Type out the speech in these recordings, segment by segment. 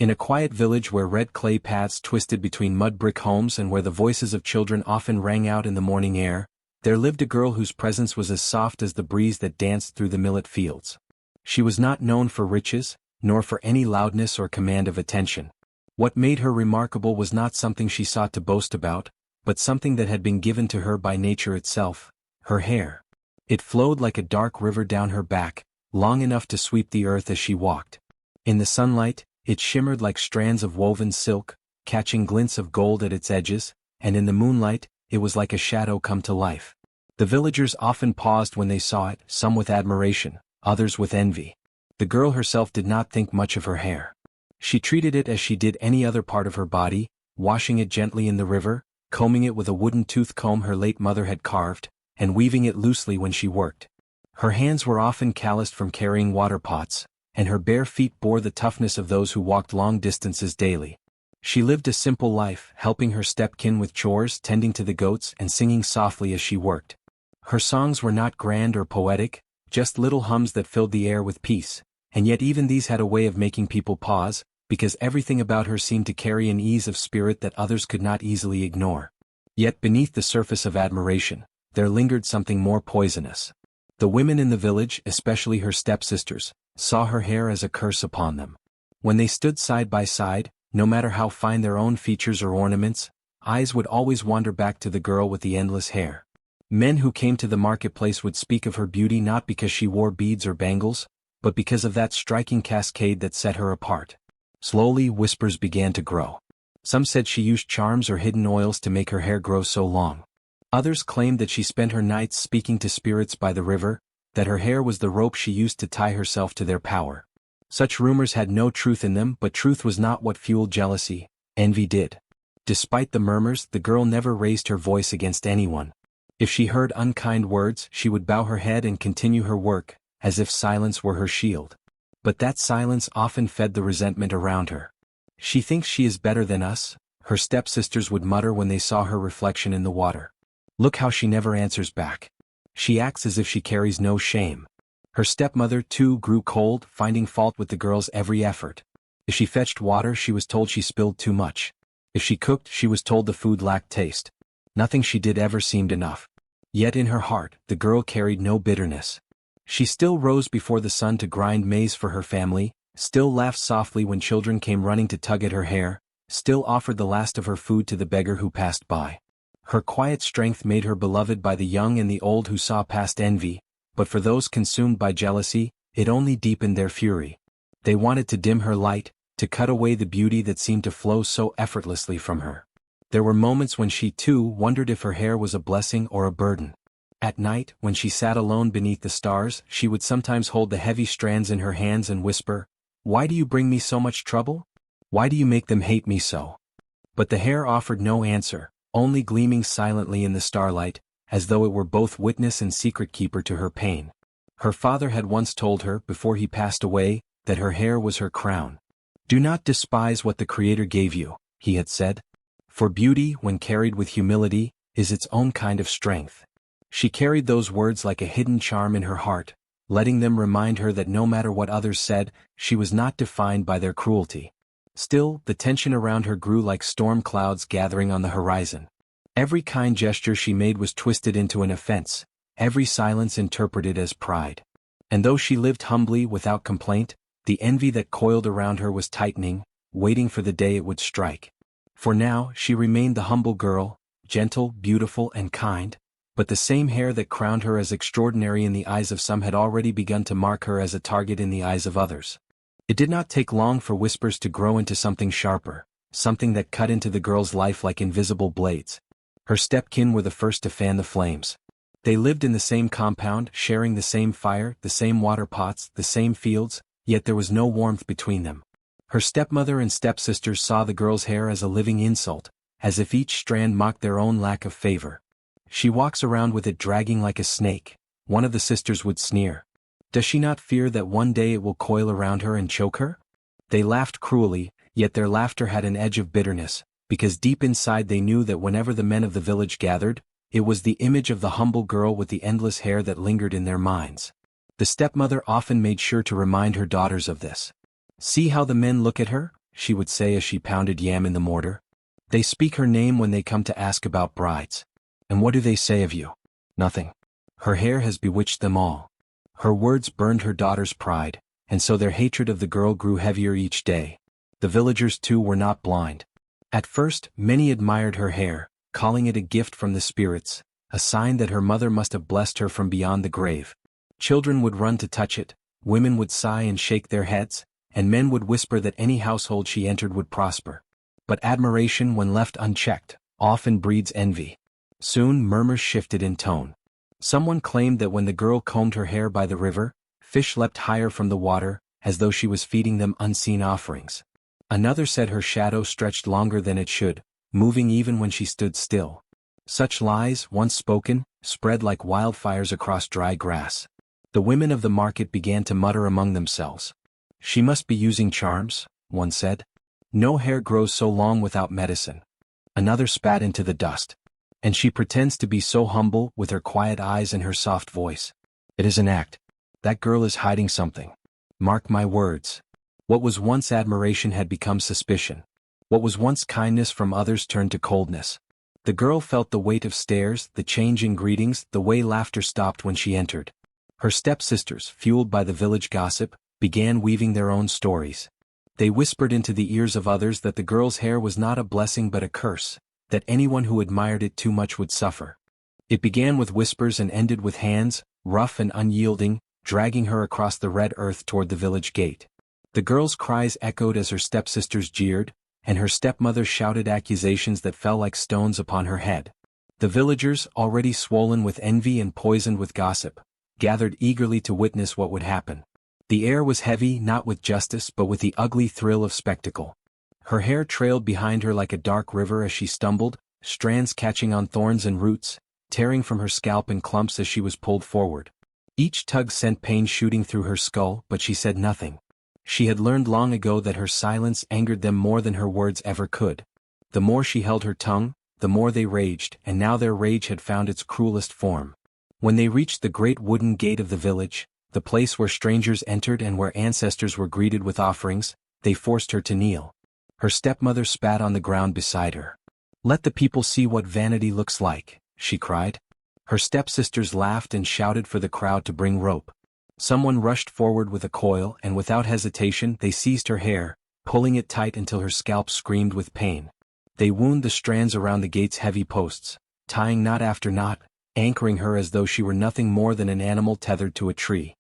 In a quiet village where red clay paths twisted between mud brick homes and where the voices of children often rang out in the morning air, there lived a girl whose presence was as soft as the breeze that danced through the millet fields. She was not known for riches, nor for any loudness or command of attention. What made her remarkable was not something she sought to boast about, but something that had been given to her by nature itself: her hair. It flowed like a dark river down her back, long enough to sweep the earth as she walked. In the sunlight, it shimmered like strands of woven silk, catching glints of gold at its edges, and in the moonlight, it was like a shadow come to life. The villagers often paused when they saw it, some with admiration, others with envy. The girl herself did not think much of her hair. She treated it as she did any other part of her body, washing it gently in the river, combing it with a wooden tooth comb her late mother had carved, and weaving it loosely when she worked. Her hands were often calloused from carrying water pots, and her bare feet bore the toughness of those who walked long distances daily. She lived a simple life, helping her stepkin with chores, tending to the goats, and singing softly as she worked. Her songs were not grand or poetic, just little hums that filled the air with peace, and yet even these had a way of making people pause, because everything about her seemed to carry an ease of spirit that others could not easily ignore. Yet beneath the surface of admiration, there lingered something more poisonous. The women in the village, especially her stepsisters, saw her hair as a curse upon them. When they stood side by side, no matter how fine their own features or ornaments, eyes would always wander back to the girl with the endless hair. Men who came to the marketplace would speak of her beauty not because she wore beads or bangles, but because of that striking cascade that set her apart. Slowly, whispers began to grow. Some said she used charms or hidden oils to make her hair grow so long. Others claimed that she spent her nights speaking to spirits by the river, that her hair was the rope she used to tie herself to their power. Such rumors had no truth in them, but truth was not what fueled jealousy. Envy did. Despite the murmurs, the girl never raised her voice against anyone. If she heard unkind words, she would bow her head and continue her work, as if silence were her shield. But that silence often fed the resentment around her. "She thinks she is better than us," her stepsisters would mutter when they saw her reflection in the water. "Look how she never answers back. She acts as if she carries no shame." Her stepmother, too, grew cold, finding fault with the girl's every effort. If she fetched water, she was told she spilled too much. If she cooked, she was told the food lacked taste. Nothing she did ever seemed enough. Yet in her heart, the girl carried no bitterness. She still rose before the sun to grind maize for her family, still laughed softly when children came running to tug at her hair, still offered the last of her food to the beggar who passed by. Her quiet strength made her beloved by the young and the old who saw past envy, but for those consumed by jealousy, it only deepened their fury. They wanted to dim her light, to cut away the beauty that seemed to flow so effortlessly from her. There were moments when she too wondered if her hair was a blessing or a burden. At night, when she sat alone beneath the stars, she would sometimes hold the heavy strands in her hands and whisper, "Why do you bring me so much trouble? Why do you make them hate me so?" But the hair offered no answer, only gleaming silently in the starlight, as though it were both witness and secret keeper to her pain. Her father had once told her, before he passed away, that her hair was her crown. "Do not despise what the Creator gave you," he had said. "For beauty, when carried with humility, is its own kind of strength." She carried those words like a hidden charm in her heart, letting them remind her that no matter what others said, she was not defined by their cruelty. Still, the tension around her grew like storm clouds gathering on the horizon. Every kind gesture she made was twisted into an offense, every silence interpreted as pride. And though she lived humbly without complaint, the envy that coiled around her was tightening, waiting for the day it would strike. For now, she remained the humble girl, gentle, beautiful, and kind, but the same hair that crowned her as extraordinary in the eyes of some had already begun to mark her as a target in the eyes of others. It did not take long for whispers to grow into something sharper, something that cut into the girl's life like invisible blades. Her stepkin were the first to fan the flames. They lived in the same compound, sharing the same fire, the same water pots, the same fields, yet there was no warmth between them. Her stepmother and stepsisters saw the girl's hair as a living insult, as if each strand mocked their own lack of favor. "She walks around with it dragging like a snake," one of the sisters would sneer. "Does she not fear that one day it will coil around her and choke her?" They laughed cruelly, yet their laughter had an edge of bitterness, because deep inside they knew that whenever the men of the village gathered, it was the image of the humble girl with the endless hair that lingered in their minds. The stepmother often made sure to remind her daughters of this. "See how the men look at her," she would say as she pounded yam in the mortar. They speak her name when they come to ask about brides. And what do they say of you? Nothing. Her hair has bewitched them all. Her words burned her daughter's pride, and so their hatred of the girl grew heavier each day. The villagers too were not blind. At first, many admired her hair, calling it a gift from the spirits, a sign that her mother must have blessed her from beyond the grave. Children would run to touch it, women would sigh and shake their heads, and men would whisper that any household she entered would prosper. But admiration, when left unchecked, often breeds envy. Soon murmurs shifted in tone. Someone claimed that when the girl combed her hair by the river, fish leapt higher from the water, as though she was feeding them unseen offerings. Another said her shadow stretched longer than it should, moving even when she stood still. Such lies, once spoken, spread like wildfires across dry grass. The women of the market began to mutter among themselves. She must be using charms, one said. No hair grows so long without medicine. Another spat into the dust. And she pretends to be so humble with her quiet eyes and her soft voice. It is an act. That girl is hiding something. Mark my words. What was once admiration had become suspicion. What was once kindness from others turned to coldness. The girl felt the weight of stares, the change in greetings, the way laughter stopped when she entered. Her stepsisters, fueled by the village gossip, began weaving their own stories. They whispered into the ears of others that the girl's hair was not a blessing but a curse, that anyone who admired it too much would suffer. It began with whispers and ended with hands, rough and unyielding, dragging her across the red earth toward the village gate. The girl's cries echoed as her stepsisters jeered, and her stepmother shouted accusations that fell like stones upon her head. The villagers, already swollen with envy and poisoned with gossip, gathered eagerly to witness what would happen. The air was heavy not with justice but with the ugly thrill of spectacle. Her hair trailed behind her like a dark river as she stumbled, strands catching on thorns and roots, tearing from her scalp in clumps as she was pulled forward. Each tug sent pain shooting through her skull, but she said nothing. She had learned long ago that her silence angered them more than her words ever could. The more she held her tongue, the more they raged, and now their rage had found its cruelest form. When they reached the great wooden gate of the village, the place where strangers entered and where ancestors were greeted with offerings, they forced her to kneel. Her stepmother spat on the ground beside her. "Let the people see what vanity looks like," she cried. Her stepsisters laughed and shouted for the crowd to bring rope. Someone rushed forward with a coil and without hesitation they seized her hair, pulling it tight until her scalp screamed with pain. They wound the strands around the gate's heavy posts, tying knot after knot, anchoring her as though she were nothing more than an animal tethered to a tree.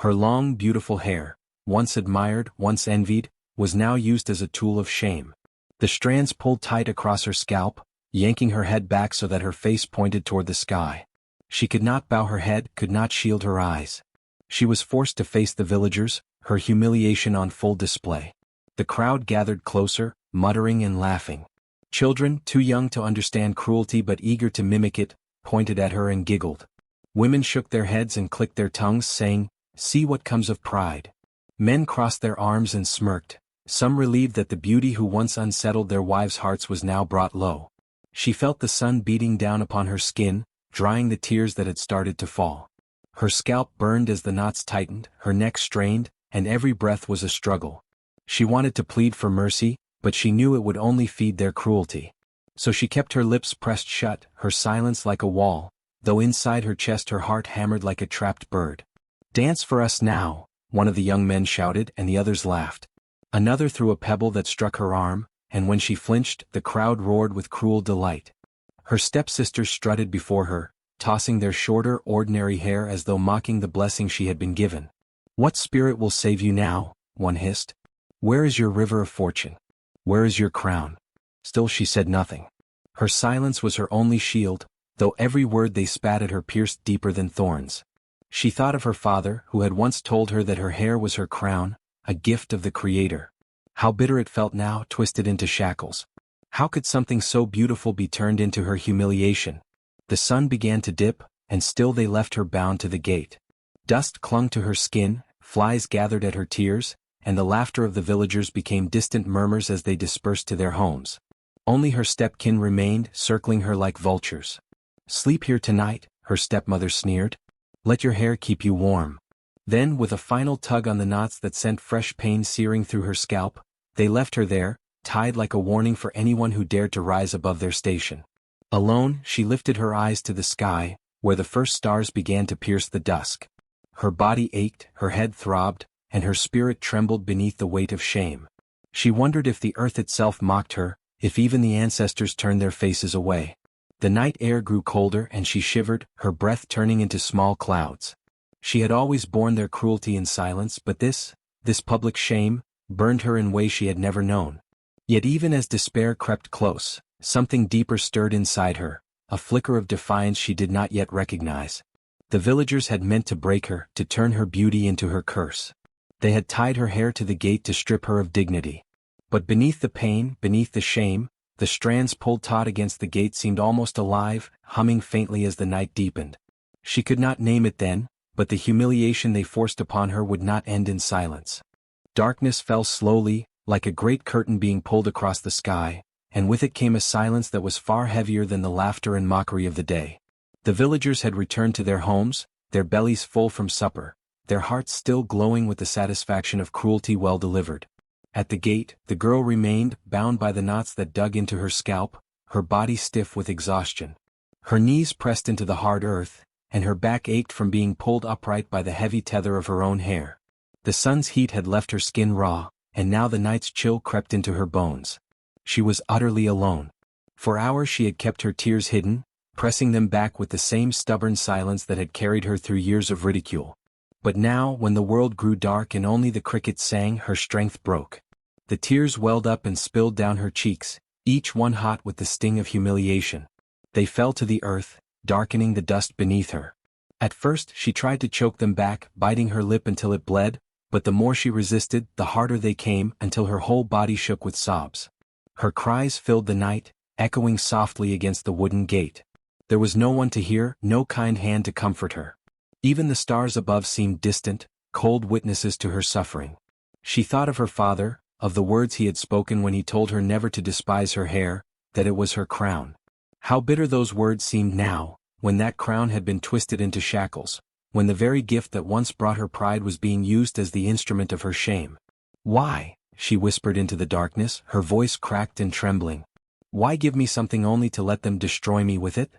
Her long, beautiful hair, once admired, once envied, was now used as a tool of shame. The strands pulled tight across her scalp, yanking her head back so that her face pointed toward the sky. She could not bow her head, could not shield her eyes. She was forced to face the villagers, her humiliation on full display. The crowd gathered closer, muttering and laughing. Children, too young to understand cruelty but eager to mimic it, pointed at her and giggled. Women shook their heads and clicked their tongues, saying, "See what comes of pride." Men crossed their arms and smirked, some relieved that the beauty who once unsettled their wives' hearts was now brought low. She felt the sun beating down upon her skin, drying the tears that had started to fall. Her scalp burned as the knots tightened, her neck strained, and every breath was a struggle. She wanted to plead for mercy, but she knew it would only feed their cruelty. So she kept her lips pressed shut, her silence like a wall, though inside her chest her heart hammered like a trapped bird. "Dance for us now," one of the young men shouted, and the others laughed. Another threw a pebble that struck her arm, and when she flinched, the crowd roared with cruel delight. Her stepsisters strutted before her, tossing their shorter, ordinary hair as though mocking the blessing she had been given. "What spirit will save you now?" one hissed. "Where is your river of fortune? Where is your crown?" Still she said nothing. Her silence was her only shield, though every word they spat at her pierced deeper than thorns. She thought of her father, who had once told her that her hair was her crown, a gift of the Creator. How bitter it felt now, twisted into shackles. How could something so beautiful be turned into her humiliation? The sun began to dip, and still they left her bound to the gate. Dust clung to her skin, flies gathered at her tears, and the laughter of the villagers became distant murmurs as they dispersed to their homes. Only her stepkin remained, circling her like vultures. "Sleep here tonight," her stepmother sneered. "Let your hair keep you warm." Then, with a final tug on the knots that sent fresh pain searing through her scalp, They left her there, tied like a warning for anyone who dared to rise above their station. Alone, she lifted her eyes to the sky, where the first stars began to pierce the dusk. Her body ached, her head throbbed, and her spirit trembled beneath the weight of shame. She wondered if the earth itself mocked her, if even the ancestors turned their faces away. The night air grew colder and she shivered, her breath turning into small clouds. She had always borne their cruelty in silence, but this public shame, burned her in ways she had never known. Yet even as despair crept close, something deeper stirred inside her, a flicker of defiance she did not yet recognize. The villagers had meant to break her, to turn her beauty into her curse. They had tied her hair to the gate to strip her of dignity. But beneath the pain, beneath the shame, the strands pulled taut against the gate seemed almost alive, humming faintly as the night deepened. She could not name it then, but the humiliation they forced upon her would not end in silence. Darkness fell slowly, like a great curtain being pulled across the sky, and with it came a silence that was far heavier than the laughter and mockery of the day. The villagers had returned to their homes, their bellies full from supper, their hearts still glowing with the satisfaction of cruelty well delivered. At the gate, the girl remained, bound by the knots that dug into her scalp, her body stiff with exhaustion. Her knees pressed into the hard earth, and her back ached from being pulled upright by the heavy tether of her own hair. The sun's heat had left her skin raw, and now the night's chill crept into her bones. She was utterly alone. For hours she had kept her tears hidden, pressing them back with the same stubborn silence that had carried her through years of ridicule. But now, when the world grew dark and only the crickets sang, her strength broke. The tears welled up and spilled down her cheeks, each one hot with the sting of humiliation. They fell to the earth, darkening the dust beneath her. At first she tried to choke them back, biting her lip until it bled, but the more she resisted, the harder they came, until her whole body shook with sobs. Her cries filled the night, echoing softly against the wooden gate. There was no one to hear, no kind hand to comfort her. Even the stars above seemed distant, cold witnesses to her suffering. She thought of her father, of the words he had spoken when he told her never to despise her hair, that it was her crown. How bitter those words seemed now, when that crown had been twisted into shackles, when the very gift that once brought her pride was being used as the instrument of her shame. "Why?" she whispered into the darkness, her voice cracked and trembling. "Why give me something only to let them destroy me with it?"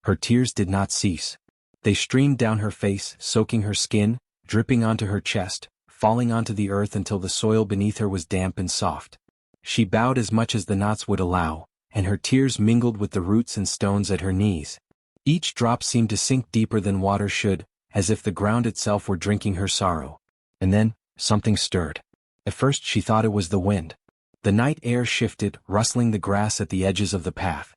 Her tears did not cease. They streamed down her face, soaking her skin, dripping onto her chest, falling onto the earth until the soil beneath her was damp and soft. She bowed as much as the knots would allow, and her tears mingled with the roots and stones at her knees. Each drop seemed to sink deeper than water should, as if the ground itself were drinking her sorrow. And then, something stirred. At first she thought it was the wind. The night air shifted, rustling the grass at the edges of the path.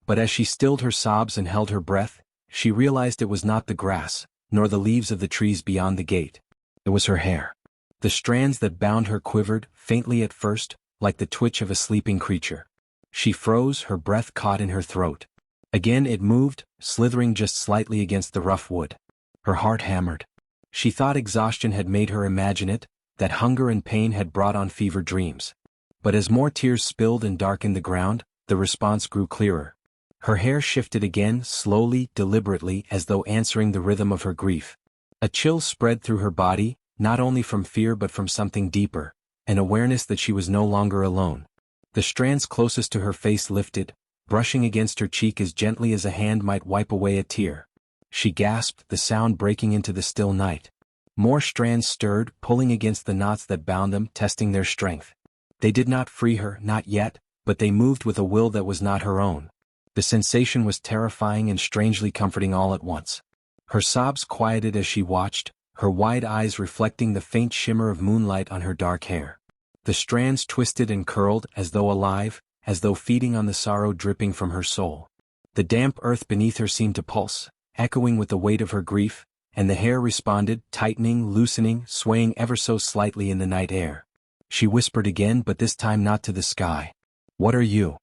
But as she stilled her sobs and held her breath, she realized it was not the grass, nor the leaves of the trees beyond the gate. It was her hair. The strands that bound her quivered, faintly at first, like the twitch of a sleeping creature. She froze, her breath caught in her throat. Again it moved, slithering just slightly against the rough wood. Her heart hammered. She thought exhaustion had made her imagine it, that hunger and pain had brought on fever dreams. But as more tears spilled and darkened the ground, the response grew clearer. Her hair shifted again, slowly, deliberately, as though answering the rhythm of her grief. A chill spread through her body, not only from fear but from something deeper, an awareness that she was no longer alone. The strands closest to her face lifted, brushing against her cheek as gently as a hand might wipe away a tear. She gasped, the sound breaking into the still night. More strands stirred, pulling against the knots that bound them, testing their strength. They did not free her, not yet, but they moved with a will that was not her own. The sensation was terrifying and strangely comforting all at once. Her sobs quieted as she watched, her wide eyes reflecting the faint shimmer of moonlight on her dark hair. The strands twisted and curled, as though alive, as though feeding on the sorrow dripping from her soul. The damp earth beneath her seemed to pulse, echoing with the weight of her grief, and the hair responded, tightening, loosening, swaying ever so slightly in the night air. She whispered again, but this time not to the sky. "What are you?"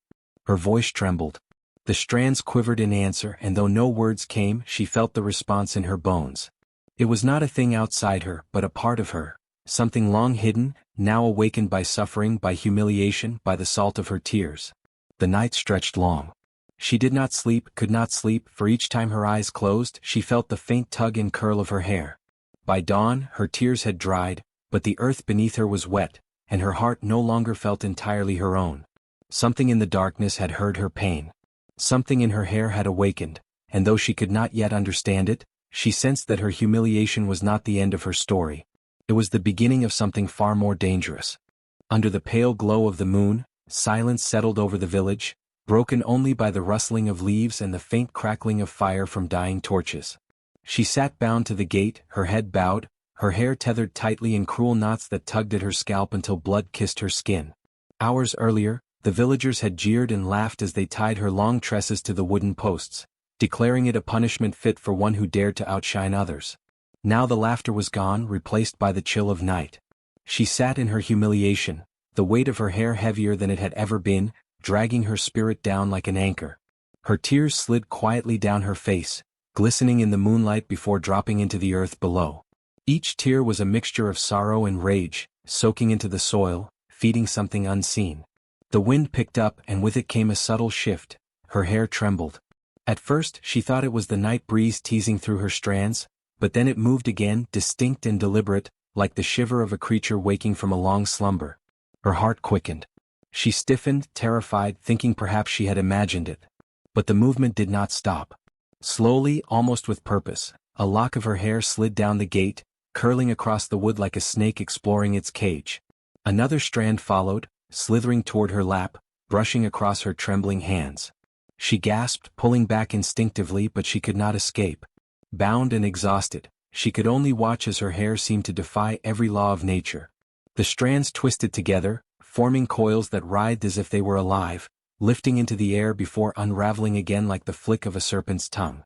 Her voice trembled. The strands quivered in answer, and though no words came, she felt the response in her bones. It was not a thing outside her, but a part of her, something long hidden, now awakened by suffering, by humiliation, by the salt of her tears. The night stretched long. She did not sleep, could not sleep, for each time her eyes closed, she felt the faint tug and curl of her hair. By dawn, her tears had dried, but the earth beneath her was wet, and her heart no longer felt entirely her own. Something in the darkness had heard her pain. Something in her hair had awakened, and though she could not yet understand it, she sensed that her humiliation was not the end of her story. It was the beginning of something far more dangerous. Under the pale glow of the moon, silence settled over the village, broken only by the rustling of leaves and the faint crackling of fire from dying torches. She sat bound to the gate, her head bowed, her hair tethered tightly in cruel knots that tugged at her scalp until blood kissed her skin. Hours earlier, the villagers had jeered and laughed as they tied her long tresses to the wooden posts, declaring it a punishment fit for one who dared to outshine others. Now the laughter was gone, replaced by the chill of night. She sat in her humiliation, the weight of her hair heavier than it had ever been, dragging her spirit down like an anchor. Her tears slid quietly down her face, glistening in the moonlight before dropping into the earth below. Each tear was a mixture of sorrow and rage, soaking into the soil, feeding something unseen. The wind picked up and with it came a subtle shift. Her hair trembled. At first she thought it was the night breeze teasing through her strands, but then it moved again, distinct and deliberate, like the shiver of a creature waking from a long slumber. Her heart quickened. She stiffened, terrified, thinking perhaps she had imagined it. But the movement did not stop. Slowly, almost with purpose, a lock of her hair slid down the gate, curling across the wood like a snake exploring its cage. Another strand followed, slithering toward her lap, brushing across her trembling hands. She gasped, pulling back instinctively, but she could not escape. Bound and exhausted, she could only watch as her hair seemed to defy every law of nature. The strands twisted together, forming coils that writhed as if they were alive, lifting into the air before unraveling again like the flick of a serpent's tongue.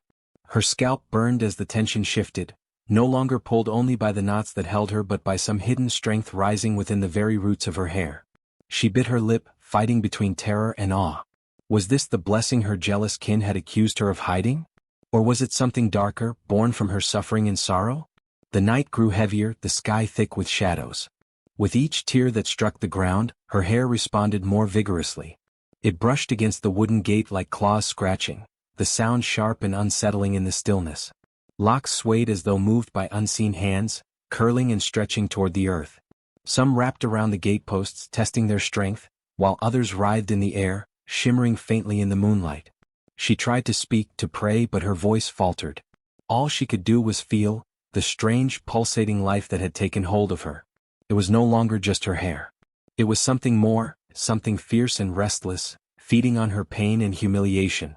Her scalp burned as the tension shifted, no longer pulled only by the knots that held her but by some hidden strength rising within the very roots of her hair. She bit her lip, fighting between terror and awe. Was this the blessing her jealous kin had accused her of hiding? Or was it something darker, born from her suffering and sorrow? The night grew heavier, the sky thick with shadows. With each tear that struck the ground, her hair responded more vigorously. It brushed against the wooden gate like claws scratching, the sound sharp and unsettling in the stillness. Locks swayed as though moved by unseen hands, curling and stretching toward the earth. Some wrapped around the gateposts, testing their strength, while others writhed in the air, shimmering faintly in the moonlight. She tried to speak, to pray, but her voice faltered. All she could do was feel the strange, pulsating life that had taken hold of her. It was no longer just her hair. It was something more, something fierce and restless, feeding on her pain and humiliation.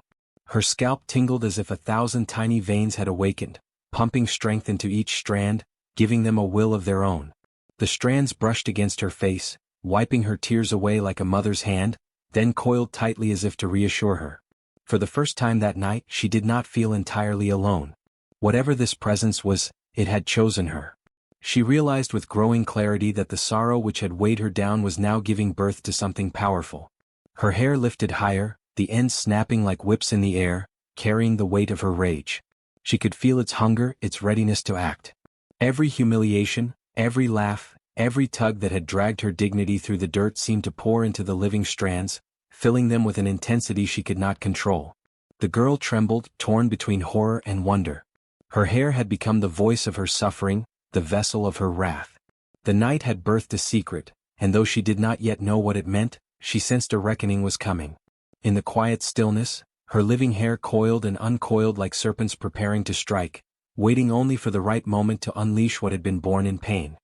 Her scalp tingled as if 1,000 tiny veins had awakened, pumping strength into each strand, giving them a will of their own. The strands brushed against her face, wiping her tears away like a mother's hand, then coiled tightly as if to reassure her. For the first time that night she did not feel entirely alone. Whatever this presence was, it had chosen her. She realized with growing clarity that the sorrow which had weighed her down was now giving birth to something powerful. Her hair lifted higher, the ends snapping like whips in the air, carrying the weight of her rage. She could feel its hunger, its readiness to act. Every humiliation, every laugh, every tug that had dragged her dignity through the dirt seemed to pour into the living strands, filling them with an intensity she could not control. The girl trembled, torn between horror and wonder. Her hair had become the voice of her suffering, the vessel of her wrath. The night had birthed a secret, and though she did not yet know what it meant, she sensed a reckoning was coming. In the quiet stillness, her living hair coiled and uncoiled like serpents preparing to strike, waiting only for the right moment to unleash what had been born in pain.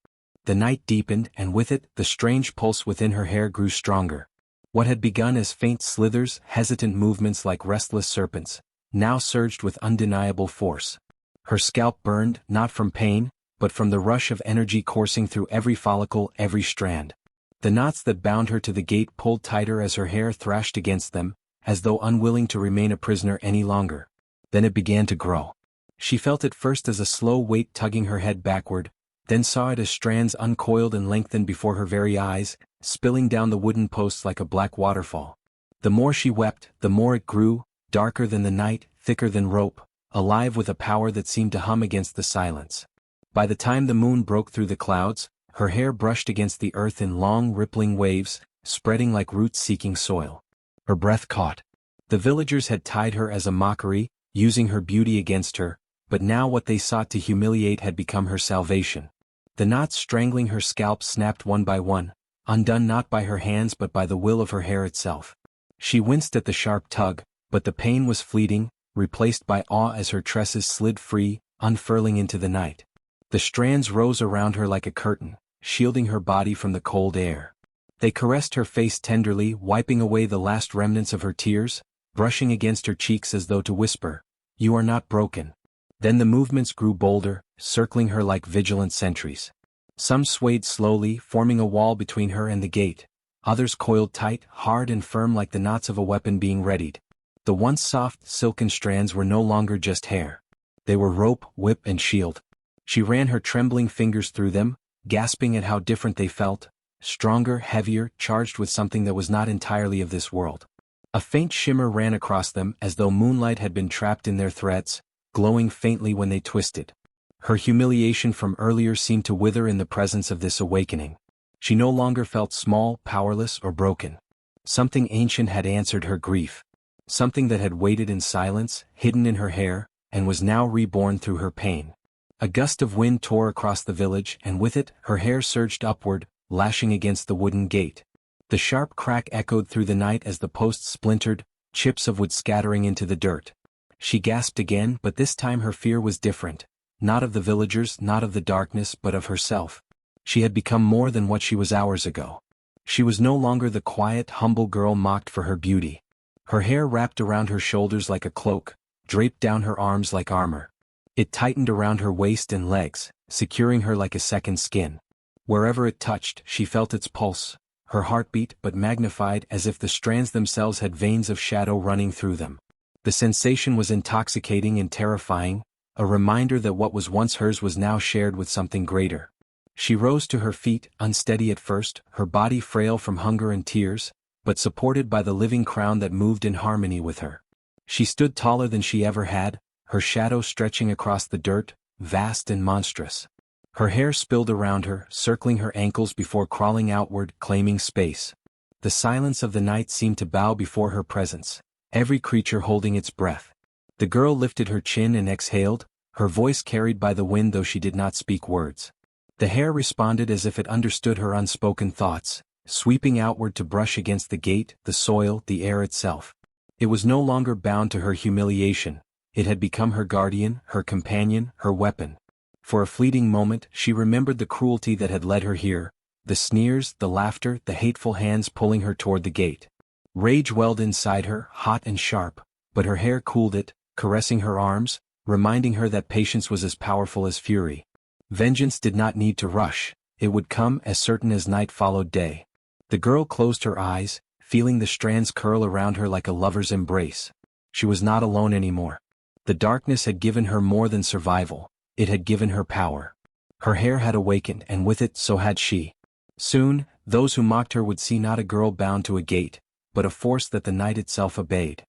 The night deepened, and with it, the strange pulse within her hair grew stronger. What had begun as faint slithers, hesitant movements like restless serpents, now surged with undeniable force. Her scalp burned, not from pain, but from the rush of energy coursing through every follicle, every strand. The knots that bound her to the gate pulled tighter as her hair thrashed against them, as though unwilling to remain a prisoner any longer. Then it began to grow. She felt it first as a slow weight tugging her head backward, then saw it as strands uncoiled and lengthened before her very eyes, spilling down the wooden posts like a black waterfall. The more she wept, the more it grew, darker than the night, thicker than rope, alive with a power that seemed to hum against the silence. By the time the moon broke through the clouds, her hair brushed against the earth in long, rippling waves, spreading like roots seeking soil. Her breath caught. The villagers had tied her as a mockery, using her beauty against her, but now what they sought to humiliate had become her salvation. The knots strangling her scalp snapped one by one, undone not by her hands but by the will of her hair itself. She winced at the sharp tug, but the pain was fleeting, replaced by awe as her tresses slid free, unfurling into the night. The strands rose around her like a curtain, shielding her body from the cold air. They caressed her face tenderly, wiping away the last remnants of her tears, brushing against her cheeks as though to whisper, "You are not broken." Then the movements grew bolder, circling her like vigilant sentries. Some swayed slowly, forming a wall between her and the gate. Others coiled tight, hard and firm like the knots of a weapon being readied. The once soft, silken strands were no longer just hair. They were rope, whip and shield. She ran her trembling fingers through them, gasping at how different they felt, stronger, heavier, charged with something that was not entirely of this world. A faint shimmer ran across them as though moonlight had been trapped in their threads, glowing faintly when they twisted. Her humiliation from earlier seemed to wither in the presence of this awakening. She no longer felt small, powerless, or broken. Something ancient had answered her grief. Something that had waited in silence, hidden in her hair, and was now reborn through her pain. A gust of wind tore across the village, and with it, her hair surged upward, lashing against the wooden gate. The sharp crack echoed through the night as the posts splintered, chips of wood scattering into the dirt. She gasped again, but this time her fear was different. Not of the villagers, not of the darkness, but of herself. She had become more than what she was hours ago. She was no longer the quiet, humble girl mocked for her beauty. Her hair wrapped around her shoulders like a cloak, draped down her arms like armor. It tightened around her waist and legs, securing her like a second skin. Wherever it touched, she felt its pulse, her heartbeat but magnified as if the strands themselves had veins of shadow running through them. The sensation was intoxicating and terrifying, a reminder that what was once hers was now shared with something greater. She rose to her feet, unsteady at first, her body frail from hunger and tears, but supported by the living crown that moved in harmony with her. She stood taller than she ever had, her shadow stretching across the dirt, vast and monstrous. Her hair spilled around her, circling her ankles before crawling outward, claiming space. The silence of the night seemed to bow before her presence, every creature holding its breath. The girl lifted her chin and exhaled, her voice carried by the wind though she did not speak words. The hair responded as if it understood her unspoken thoughts, sweeping outward to brush against the gate, the soil, the air itself. It was no longer bound to her humiliation, it had become her guardian, her companion, her weapon. For a fleeting moment she remembered the cruelty that had led her here, the sneers, the laughter, the hateful hands pulling her toward the gate. Rage welled inside her, hot and sharp, but her hair cooled it, caressing her arms, reminding her that patience was as powerful as fury. Vengeance did not need to rush, it would come as certain as night followed day. The girl closed her eyes, feeling the strands curl around her like a lover's embrace. She was not alone anymore. The darkness had given her more than survival, it had given her power. Her hair had awakened, and with it so had she. Soon, those who mocked her would see not a girl bound to a gate, but a force that the night itself obeyed.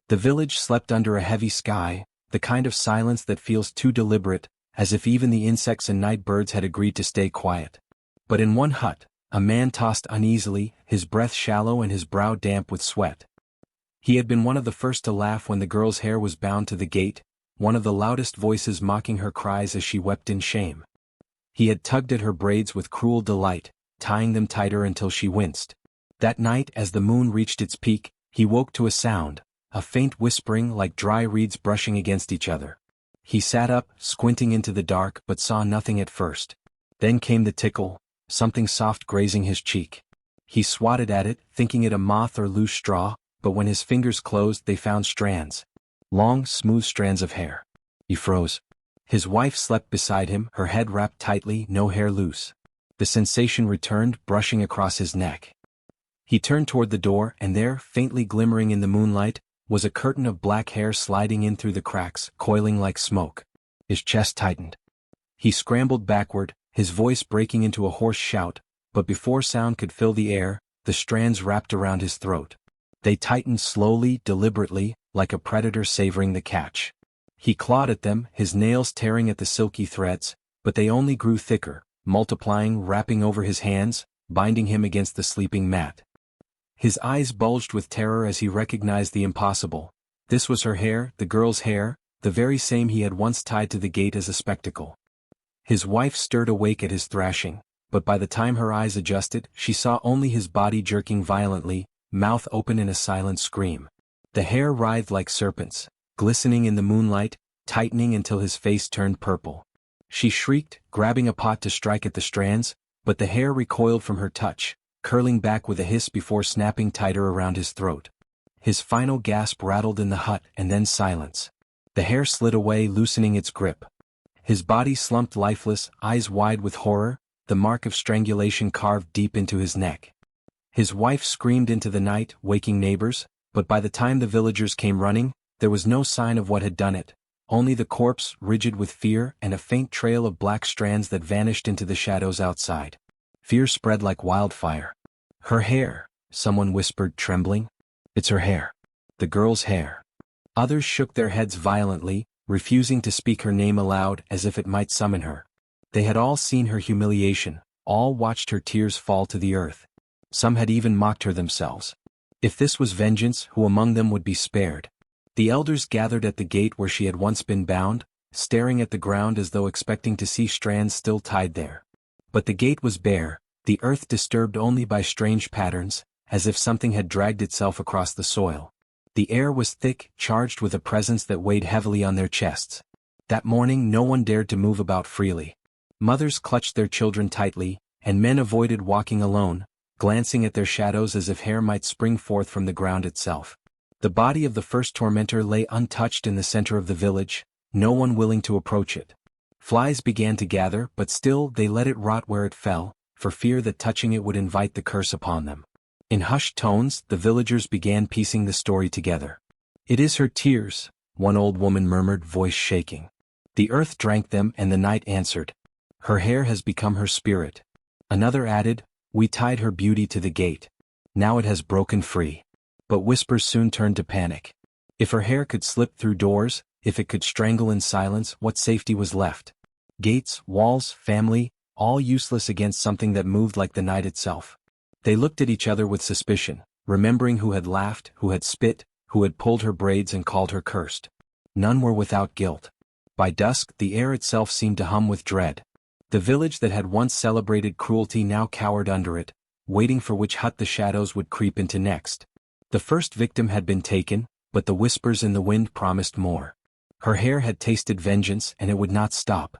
The village slept under a heavy sky, the kind of silence that feels too deliberate, as if even the insects and night birds had agreed to stay quiet. But in one hut, a man tossed uneasily, his breath shallow and his brow damp with sweat. He had been one of the first to laugh when the girl's hair was bound to the gate, one of the loudest voices mocking her cries as she wept in shame. He had tugged at her braids with cruel delight, tying them tighter until she winced. That night, as the moon reached its peak, he woke to a sound, a faint whispering like dry reeds brushing against each other. He sat up, squinting into the dark, but saw nothing at first. Then came the tickle, something soft grazing his cheek. He swatted at it, thinking it a moth or loose straw, but when his fingers closed they found strands. Long, smooth strands of hair. He froze. His wife slept beside him, her head wrapped tightly, no hair loose. The sensation returned, brushing across his neck. He turned toward the door, and there, faintly glimmering in the moonlight, was a curtain of black hair sliding in through the cracks, coiling like smoke. His chest tightened. He scrambled backward, his voice breaking into a hoarse shout, but before sound could fill the air, the strands wrapped around his throat. They tightened slowly, deliberately, like a predator savoring the catch. He clawed at them, his nails tearing at the silky threads, but they only grew thicker, multiplying, wrapping over his hands, binding him against the sleeping mat. His eyes bulged with terror as he recognized the impossible. This was her hair, the girl's hair, the very same he had once tied to the gate as a spectacle. His wife stirred awake at his thrashing, but by the time her eyes adjusted, she saw only his body jerking violently, mouth open in a silent scream. The hair writhed like serpents, glistening in the moonlight, tightening until his face turned purple. She shrieked, grabbing a pot to strike at the strands, but the hair recoiled from her touch, curling back with a hiss before snapping tighter around his throat. His final gasp rattled in the hut and then silence. The hair slid away, loosening its grip. His body slumped lifeless, eyes wide with horror, the mark of strangulation carved deep into his neck. His wife screamed into the night, waking neighbors, but by the time the villagers came running, there was no sign of what had done it, only the corpse, rigid with fear, and a faint trail of black strands that vanished into the shadows outside. Fear spread like wildfire. "Her hair," someone whispered, trembling. "It's her hair. The girl's hair." Others shook their heads violently, refusing to speak her name aloud as if it might summon her. They had all seen her humiliation, all watched her tears fall to the earth. Some had even mocked her themselves. If this was vengeance, who among them would be spared? The elders gathered at the gate where she had once been bound, staring at the ground as though expecting to see strands still tied there. But the gate was bare, the earth disturbed only by strange patterns, as if something had dragged itself across the soil. The air was thick, charged with a presence that weighed heavily on their chests. That morning no one dared to move about freely. Mothers clutched their children tightly, and men avoided walking alone, glancing at their shadows as if hair might spring forth from the ground itself. The body of the first tormentor lay untouched in the center of the village, no one willing to approach it. Flies began to gather, but still they let it rot where it fell, for fear that touching it would invite the curse upon them. In hushed tones, the villagers began piecing the story together. "It is her tears," one old woman murmured, voice shaking. "The earth drank them and the night answered. Her hair has become her spirit." Another added, "We tied her beauty to the gate. Now it has broken free." But whispers soon turned to panic. If her hair could slip through doors, if it could strangle in silence, what safety was left? Gates, walls, family, all useless against something that moved like the night itself. They looked at each other with suspicion, remembering who had laughed, who had spit, who had pulled her braids and called her cursed. None were without guilt. By dusk, the air itself seemed to hum with dread. The village that had once celebrated cruelty now cowered under it, waiting for which hut the shadows would creep into next. The first victim had been taken, but the whispers in the wind promised more. Her hair had tasted vengeance and it would not stop.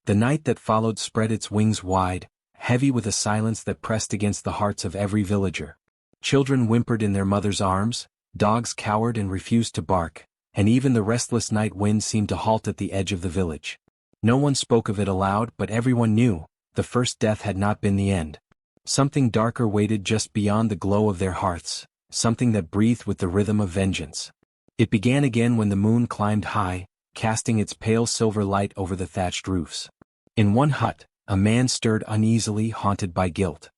The night that followed spread its wings wide, heavy with a silence that pressed against the hearts of every villager. Children whimpered in their mother's arms, dogs cowered and refused to bark, and even the restless night wind seemed to halt at the edge of the village. No one spoke of it aloud, but everyone knew, the first death had not been the end. Something darker waited just beyond the glow of their hearths, something that breathed with the rhythm of vengeance. It began again when the moon climbed high, casting its pale silver light over the thatched roofs. In one hut, a man stirred uneasily, haunted by guilt.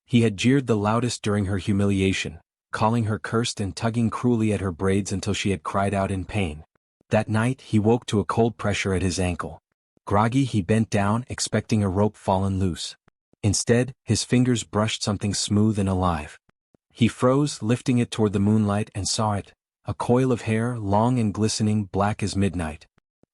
He had jeered the loudest during her humiliation, calling her cursed and tugging cruelly at her braids until she had cried out in pain. That night he woke to a cold pressure at his ankle. Groggy, he bent down, expecting a rope fallen loose. Instead, his fingers brushed something smooth and alive. He froze, lifting it toward the moonlight, and saw it, a coil of hair, long and glistening, black as midnight.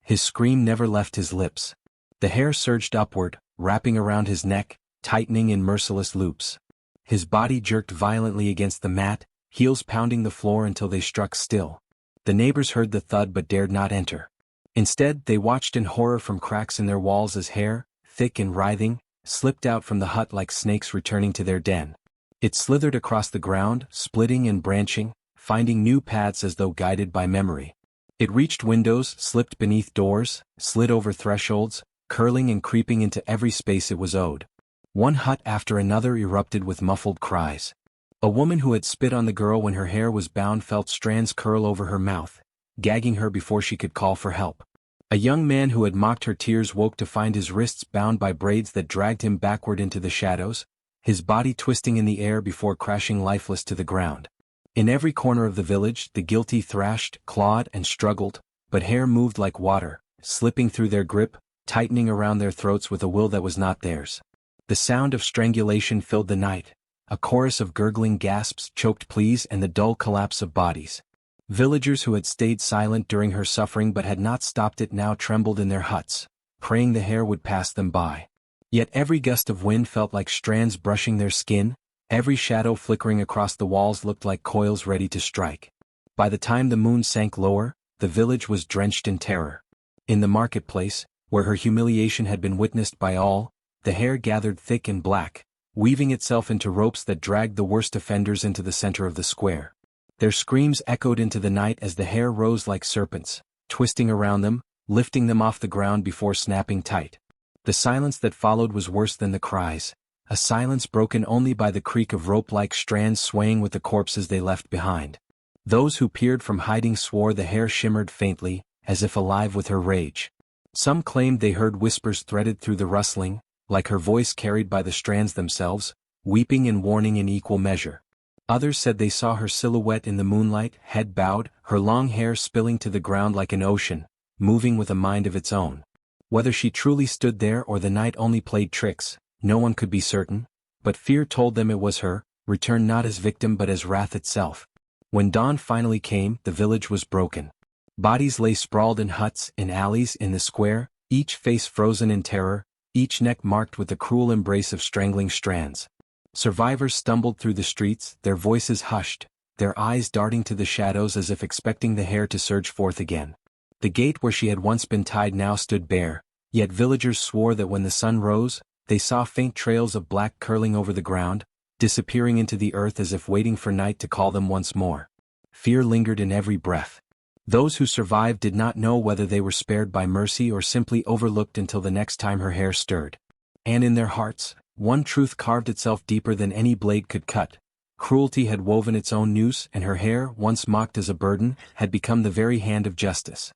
His scream never left his lips. The hair surged upward, wrapping around his neck, tightening in merciless loops. His body jerked violently against the mat, heels pounding the floor until they struck still. The neighbors heard the thud but dared not enter. Instead, they watched in horror from cracks in their walls as hair, thick and writhing, slipped out from the hut like snakes returning to their den. It slithered across the ground, splitting and branching, finding new paths as though guided by memory. It reached windows, slipped beneath doors, slid over thresholds, curling and creeping into every space it was owed. One hut after another erupted with muffled cries. A woman who had spit on the girl when her hair was bound felt strands curl over her mouth, gagging her before she could call for help. A young man who had mocked her tears woke to find his wrists bound by braids that dragged him backward into the shadows, his body twisting in the air before crashing lifeless to the ground. In every corner of the village, the guilty thrashed, clawed, and struggled, but hair moved like water, slipping through their grip, tightening around their throats with a will that was not theirs. The sound of strangulation filled the night, a chorus of gurgling gasps, choked pleas, and the dull collapse of bodies. Villagers who had stayed silent during her suffering but had not stopped it now trembled in their huts, praying the hare would pass them by. Yet every gust of wind felt like strands brushing their skin, every shadow flickering across the walls looked like coils ready to strike. By the time the moon sank lower, the village was drenched in terror. In the marketplace, where her humiliation had been witnessed by all, the hair gathered thick and black, weaving itself into ropes that dragged the worst offenders into the center of the square. Their screams echoed into the night as the hair rose like serpents, twisting around them, lifting them off the ground before snapping tight. The silence that followed was worse than the cries, a silence broken only by the creak of rope-like strands swaying with the corpses they left behind. Those who peered from hiding swore the hair shimmered faintly, as if alive with her rage. Some claimed they heard whispers threaded through the rustling, like her voice carried by the strands themselves, weeping and warning in equal measure. Others said they saw her silhouette in the moonlight, head bowed, her long hair spilling to the ground like an ocean, moving with a mind of its own. Whether she truly stood there or the night only played tricks, no one could be certain, but fear told them it was her, returned not as victim but as wrath itself. When dawn finally came, the village was broken. Bodies lay sprawled in huts, in alleys, in the square, each face frozen in terror, each neck marked with the cruel embrace of strangling strands. Survivors stumbled through the streets, their voices hushed, their eyes darting to the shadows as if expecting the hair to surge forth again. The gate where she had once been tied now stood bare, yet villagers swore that when the sun rose, they saw faint trails of black curling over the ground, disappearing into the earth as if waiting for night to call them once more. Fear lingered in every breath. Those who survived did not know whether they were spared by mercy or simply overlooked until the next time her hair stirred. And in their hearts, one truth carved itself deeper than any blade could cut. Cruelty had woven its own noose, and her hair, once mocked as a burden, had become the very hand of justice.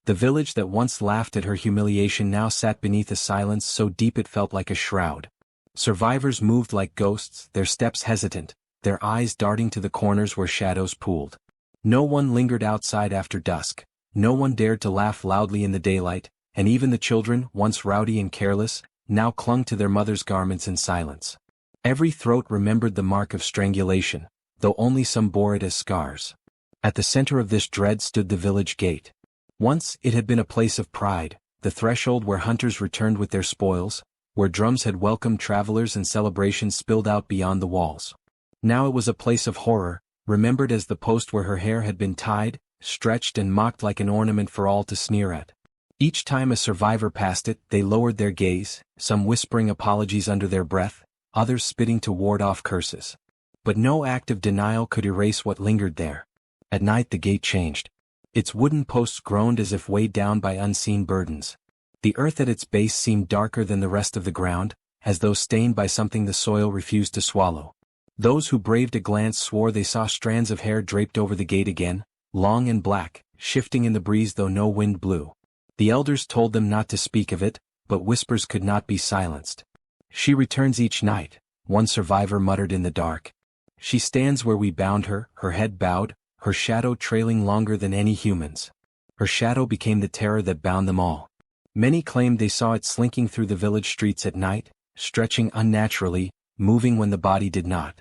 The village that once laughed at her humiliation now sat beneath a silence so deep it felt like a shroud. Survivors moved like ghosts, their steps hesitant, their eyes darting to the corners where shadows pooled. No one lingered outside after dusk, no one dared to laugh loudly in the daylight, and even the children, once rowdy and careless, now clung to their mother's garments in silence. Every throat remembered the mark of strangulation, though only some bore it as scars. At the center of this dread stood the village gate. Once it had been a place of pride, the threshold where hunters returned with their spoils, where drums had welcomed travelers and celebrations spilled out beyond the walls. Now it was a place of horror, remembered as the post where her hair had been tied, stretched and mocked like an ornament for all to sneer at. Each time a survivor passed it, they lowered their gaze, some whispering apologies under their breath, others spitting to ward off curses. But no act of denial could erase what lingered there. At night the gate changed. Its wooden posts groaned as if weighed down by unseen burdens. The earth at its base seemed darker than the rest of the ground, as though stained by something the soil refused to swallow. Those who braved a glance swore they saw strands of hair draped over the gate again, long and black, shifting in the breeze though no wind blew. The elders told them not to speak of it, but whispers could not be silenced. "She returns each night," one survivor muttered in the dark. "She stands where we bound her, her head bowed, her shadow trailing longer than any human's." Her shadow became the terror that bound them all. Many claimed they saw it slinking through the village streets at night, stretching unnaturally, moving when the body did not.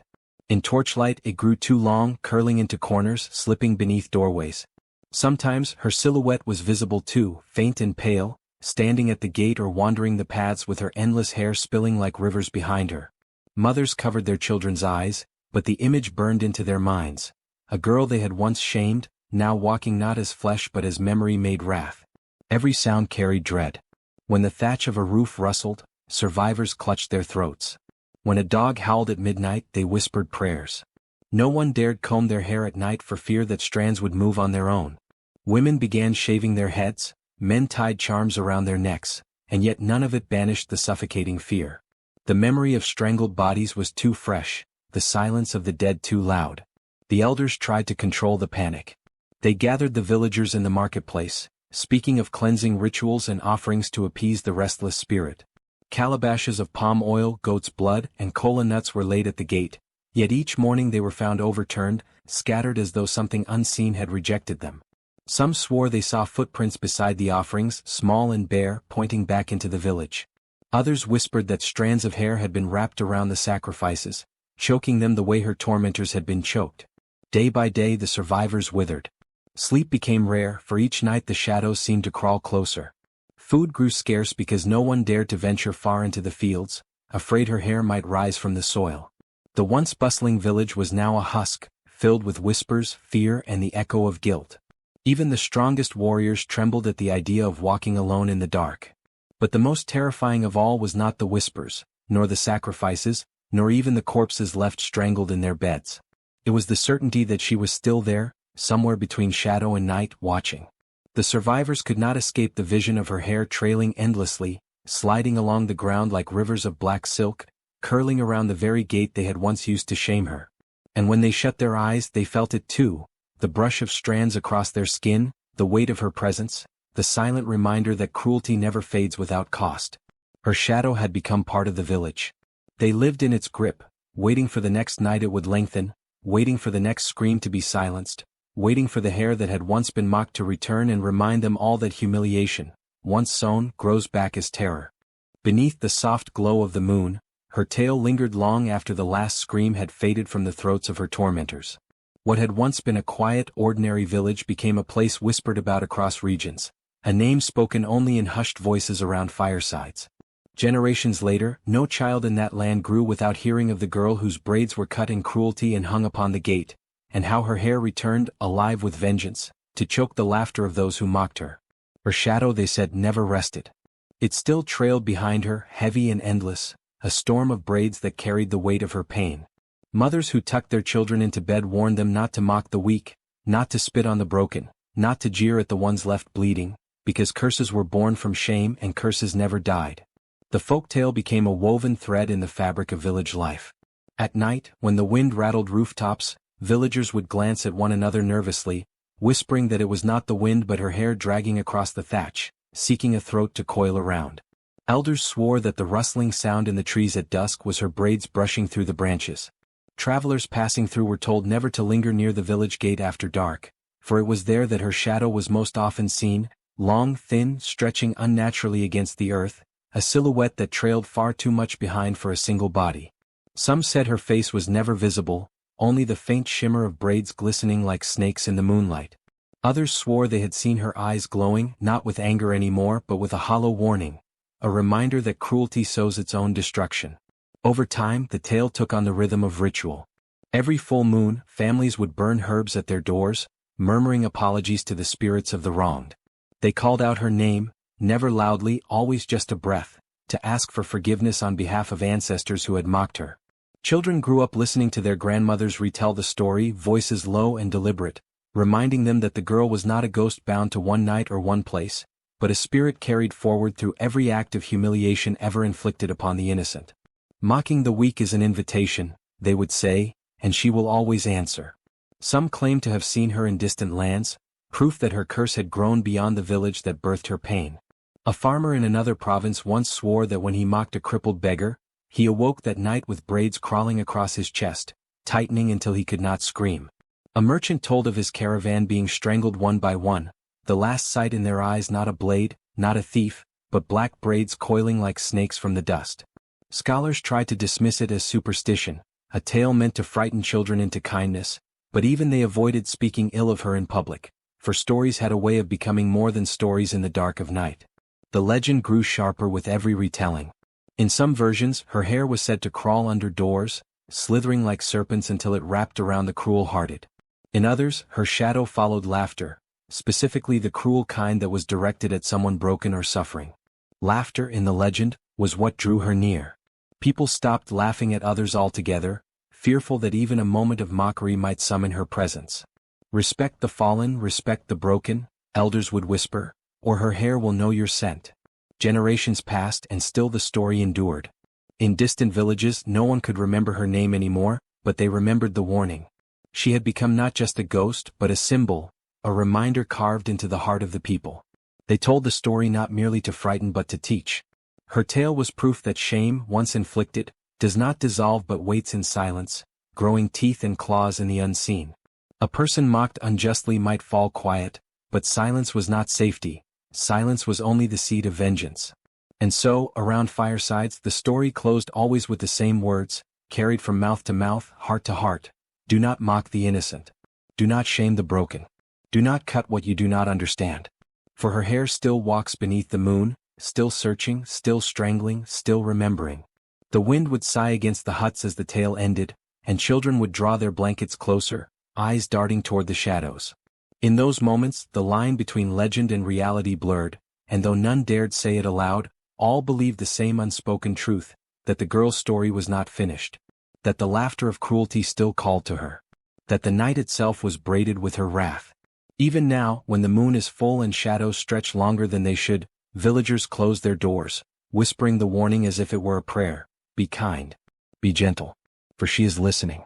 In torchlight it grew too long, curling into corners, slipping beneath doorways. Sometimes her silhouette was visible too, faint and pale, standing at the gate or wandering the paths with her endless hair spilling like rivers behind her. Mothers covered their children's eyes, but the image burned into their minds. A girl they had once shamed, now walking not as flesh but as memory made wrath. Every sound carried dread. When the thatch of a roof rustled, survivors clutched their throats. When a dog howled at midnight, they whispered prayers. No one dared comb their hair at night for fear that strands would move on their own. Women began shaving their heads, men tied charms around their necks, and yet none of it banished the suffocating fear. The memory of strangled bodies was too fresh, the silence of the dead too loud. The elders tried to control the panic. They gathered the villagers in the marketplace, speaking of cleansing rituals and offerings to appease the restless spirit. Calabashes of palm oil, goat's blood, and kola nuts were laid at the gate, yet each morning they were found overturned, scattered as though something unseen had rejected them. Some swore they saw footprints beside the offerings, small and bare, pointing back into the village. Others whispered that strands of hair had been wrapped around the sacrifices, choking them the way her tormentors had been choked. Day by day the survivors withered. Sleep became rare, for each night the shadows seemed to crawl closer. Food grew scarce because no one dared to venture far into the fields, afraid her hair might rise from the soil. The once bustling village was now a husk, filled with whispers, fear, and the echo of guilt. Even the strongest warriors trembled at the idea of walking alone in the dark. But the most terrifying of all was not the whispers, nor the sacrifices, nor even the corpses left strangled in their beds. It was the certainty that she was still there, somewhere between shadow and night, watching. The survivors could not escape the vision of her hair trailing endlessly, sliding along the ground like rivers of black silk, curling around the very gate they had once used to shame her. And when they shut their eyes they felt it too, the brush of strands across their skin, the weight of her presence, the silent reminder that cruelty never fades without cost. Her shadow had become part of the village. They lived in its grip, waiting for the next night it would lengthen, waiting for the next scream to be silenced, waiting for the hair that had once been mocked to return and remind them all that humiliation, once sown, grows back as terror. Beneath the soft glow of the moon, her tale lingered long after the last scream had faded from the throats of her tormentors. What had once been a quiet, ordinary village became a place whispered about across regions, a name spoken only in hushed voices around firesides. Generations later, no child in that land grew without hearing of the girl whose braids were cut in cruelty and hung upon the gate, and how her hair returned, alive with vengeance, to choke the laughter of those who mocked her. Her shadow, they said, never rested. It still trailed behind her, heavy and endless, a storm of braids that carried the weight of her pain. Mothers who tucked their children into bed warned them not to mock the weak, not to spit on the broken, not to jeer at the ones left bleeding, because curses were born from shame and curses never died. The folktale became a woven thread in the fabric of village life. At night, when the wind rattled rooftops, villagers would glance at one another nervously, whispering that it was not the wind but her hair dragging across the thatch, seeking a throat to coil around. Elders swore that the rustling sound in the trees at dusk was her braids brushing through the branches. Travelers passing through were told never to linger near the village gate after dark, for it was there that her shadow was most often seen, long, thin, stretching unnaturally against the earth, a silhouette that trailed far too much behind for a single body. Some said her face was never visible, only the faint shimmer of braids glistening like snakes in the moonlight. Others swore they had seen her eyes glowing, not with anger anymore but with a hollow warning, a reminder that cruelty sows its own destruction. Over time, the tale took on the rhythm of ritual. Every full moon, families would burn herbs at their doors, murmuring apologies to the spirits of the wronged. They called out her name, never loudly, always just a breath, to ask for forgiveness on behalf of ancestors who had mocked her. Children grew up listening to their grandmothers retell the story, voices low and deliberate, reminding them that the girl was not a ghost bound to one night or one place, but a spirit carried forward through every act of humiliation ever inflicted upon the innocent. Mocking the weak is an invitation, they would say, and she will always answer. Some claim to have seen her in distant lands, proof that her curse had grown beyond the village that birthed her pain. A farmer in another province once swore that when he mocked a crippled beggar, he awoke that night with braids crawling across his chest, tightening until he could not scream. A merchant told of his caravan being strangled one by one, the last sight in their eyes not a blade, not a thief, but black braids coiling like snakes from the dust. Scholars tried to dismiss it as superstition, a tale meant to frighten children into kindness, but even they avoided speaking ill of her in public, for stories had a way of becoming more than stories in the dark of night. The legend grew sharper with every retelling. In some versions, her hair was said to crawl under doors, slithering like serpents until it wrapped around the cruel-hearted. In others, her shadow followed laughter, specifically the cruel kind that was directed at someone broken or suffering. Laughter, in the legend, was what drew her near. People stopped laughing at others altogether, fearful that even a moment of mockery might summon her presence. "Respect the fallen, respect the broken," elders would whisper, "or her hair will know your scent." Generations passed and still the story endured. In distant villages no one could remember her name anymore, but they remembered the warning. She had become not just a ghost but a symbol, a reminder carved into the heart of the people. They told the story not merely to frighten but to teach. Her tale was proof that shame, once inflicted, does not dissolve but waits in silence, growing teeth and claws in the unseen. A person mocked unjustly might fall quiet, but silence was not safety, silence was only the seed of vengeance. And so, around firesides the story closed always with the same words, carried from mouth to mouth, heart to heart. Do not mock the innocent. Do not shame the broken. Do not cut what you do not understand. For her hair still walks beneath the moon, still searching, still strangling, still remembering. The wind would sigh against the huts as the tale ended, and children would draw their blankets closer, eyes darting toward the shadows. In those moments, the line between legend and reality blurred, and though none dared say it aloud, all believed the same unspoken truth, that the girl's story was not finished, that the laughter of cruelty still called to her, that the night itself was braided with her wrath. Even now, when the moon is full and shadows stretch longer than they should, villagers close their doors, whispering the warning as if it were a prayer: be kind, be gentle, for she is listening.